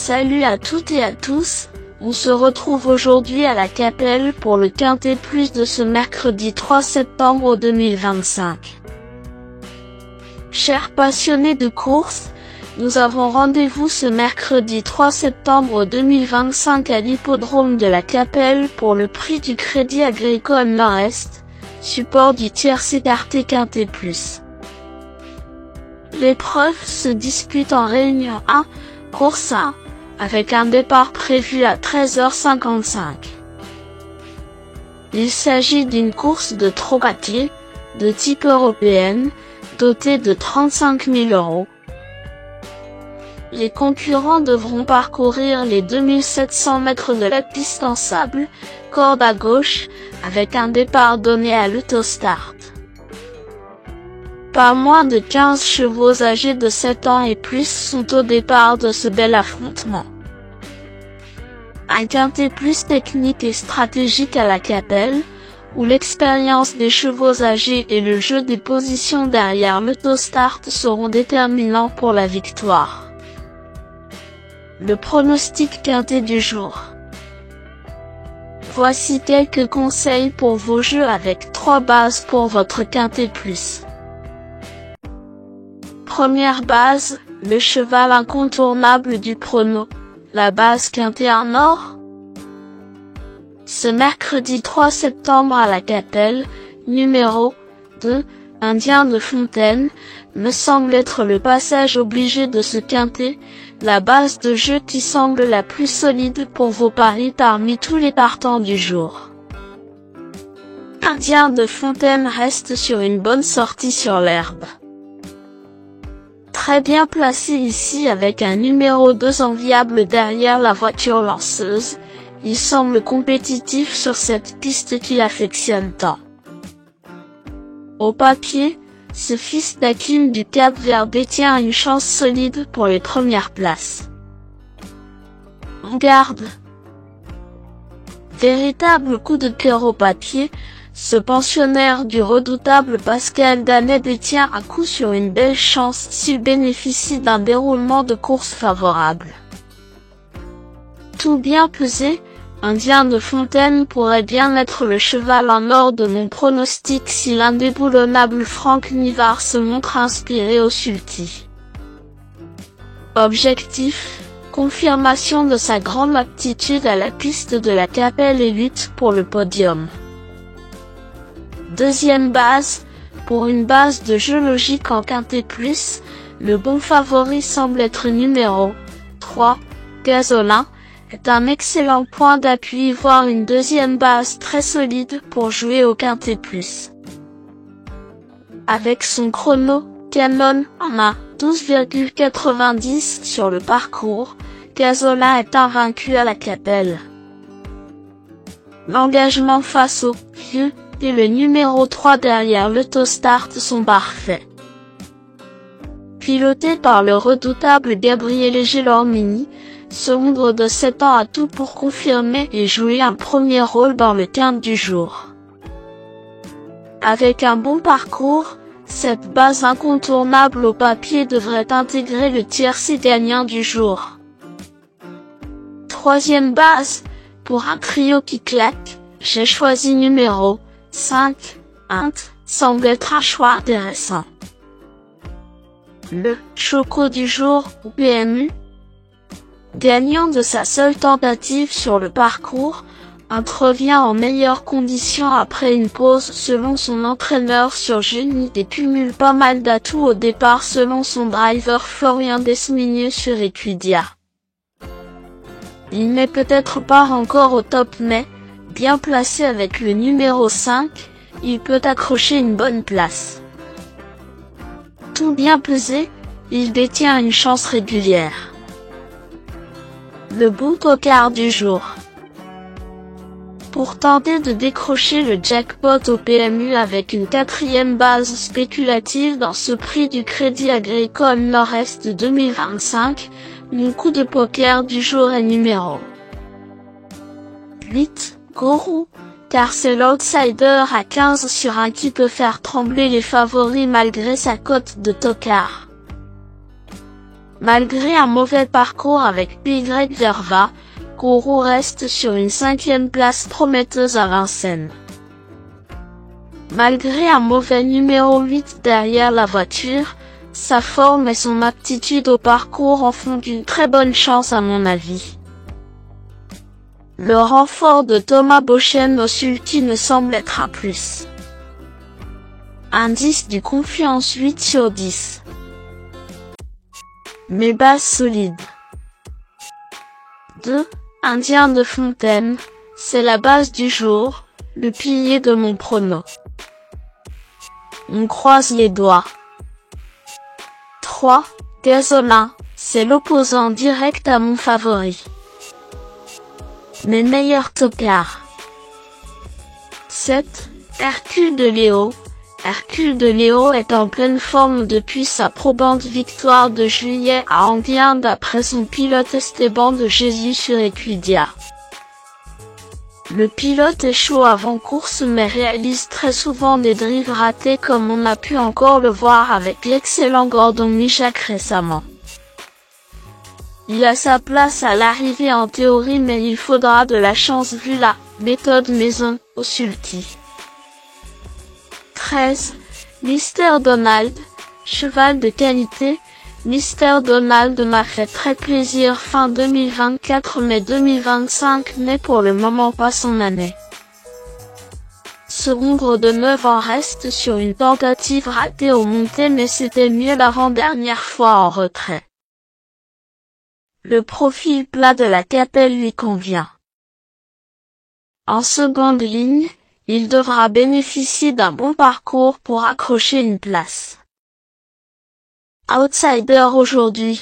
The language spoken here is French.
Salut à toutes et à tous, on se retrouve aujourd'hui à la Capelle pour le Quintet Plus de ce mercredi 3 septembre 2025. Chers passionnés de course, nous avons rendez-vous ce mercredi 3 septembre 2025 à l'hippodrome de la Capelle pour le prix du Crédit Agricole Nord-Est, support du tiercé écarté Quintet Plus. L'épreuve se dispute en Réunion 1, course 1, avec un départ prévu à 13h55. Il s'agit d'une course de trot à pied, de type européenne, dotée de 35 000 €. Les concurrents devront parcourir les 2700 mètres de la piste en sable, corde à gauche, avec un départ donné à l'autostart. Pas moins de 15 chevaux âgés de 7 ans et plus sont au départ de ce bel affrontement. Un quintet plus technique et stratégique à la Capelle, où l'expérience des chevaux âgés et le jeu des positions derrière l'autostart seront déterminants pour la victoire. Le pronostic quintet du jour. Voici quelques conseils pour vos jeux avec 3 bases pour votre quintet plus. Première base, le cheval incontournable du prono, la base quintet en or. Ce mercredi 3 septembre à la Capelle, numéro 2, Indien de Fontaine, me semble être le passage obligé de ce quintet, la base de jeu qui semble la plus solide pour vos paris parmi tous les partants du jour. Indien de Fontaine reste sur une bonne sortie sur l'herbe. Très bien placé ici avec un numéro 2 enviable derrière la voiture lanceuse, il semble compétitif sur cette piste qu'il affectionne tant. Au papier, ce fils d'Hakim du Cap-Vert détient une chance solide pour les premières places. En garde. Véritable coup de cœur au papier, ce pensionnaire du redoutable Pascal Danet détient à coup sur une belle chance s'il bénéficie d'un déroulement de course favorable. Tout bien pesé, Indien de Fontaine pourrait bien être le cheval en or de mon pronostic si l'indéboulonnable Franck Nivard se montre inspiré au sulky. Objectif, confirmation de sa grande aptitude à la piste de la Capelle et lutte pour le podium. Deuxième base, pour une base de jeu logique en quintet plus, le bon favori semble être numéro 3, Gazolin, est un excellent point d'appui voire une deuxième base très solide pour jouer au quintet plus. Avec son chrono, Canon en a 12,90 sur le parcours, Gazolin est invaincu à la Capelle. L'engagement face au vieux et le numéro 3 derrière l'autostart sont parfaits. Piloté par le redoutable Gabriele Gelormini, ce hongre de 7 ans a tout pour confirmer et jouer un premier rôle dans le quintet du jour. Avec un bon parcours, cette base incontournable au papier devrait intégrer le tiercé gagnant du jour. Troisième base, pour un trio qui claque, j'ai choisi numéro 5, Int, semble être un choix intéressant. Le Choco du jour, ou PMU. Gagnant de sa seule tentative sur le parcours, Int revient en meilleures conditions après une pause selon son entraîneur sur Genie et cumule pas mal d'atouts au départ selon son driver Florian Desminieux sur Equidia. Il n'est peut-être pas encore au top mais, bien placé avec le numéro 5, il peut accrocher une bonne place. Tout bien pesé, il détient une chance régulière. Le bon tocard du jour. Pour tenter de décrocher le jackpot au PMU avec une quatrième base spéculative dans ce prix du Crédit Agricole Nord-Est 2025, mon coup de poker du jour est numéro 8. Gourou, car c'est l'outsider à 15 sur 1 qui peut faire trembler les favoris malgré sa cote de tocard. Malgré un mauvais parcours avec PY Verva, Kourou reste sur une 5e place prometteuse à Vincennes. Malgré un mauvais numéro 8 derrière la voiture, sa forme et son aptitude au parcours en font une très bonne chance à mon avis. Le renfort de Thomas Beauchesne au sulky me semble être un plus. Indice du confiance 8 sur 10. Mes bases solides. 2. Indien de Fontaine, c'est la base du jour, le pilier de mon prono. On croise les doigts. 3. Gasolin, c'est l'opposant direct à mon favori. Mes meilleurs tocards. 7. Hercule de Léo. Hercule de Léo est en pleine forme depuis sa probante victoire de juillet à Anguien d'après son pilote Esteban de Jésus sur Equidia. Le pilote est chaud avant course mais réalise très souvent des drives ratés comme on a pu encore le voir avec l'excellent Gordon Michak récemment. Il a sa place à l'arrivée en théorie mais il faudra de la chance vu la méthode maison au sulky. 13. Mr Donald, cheval de qualité. Mr Donald m'a fait très plaisir fin 2024 mais 2025 n'est pour le moment pas son année. Ce Hongre de 9 ans reste sur une tentative ratée au monté mais c'était mieux l'avant-dernière fois en retrait. Le profil plat de la Capelle lui convient. En seconde ligne, il devra bénéficier d'un bon parcours pour accrocher une place. Outsider aujourd'hui.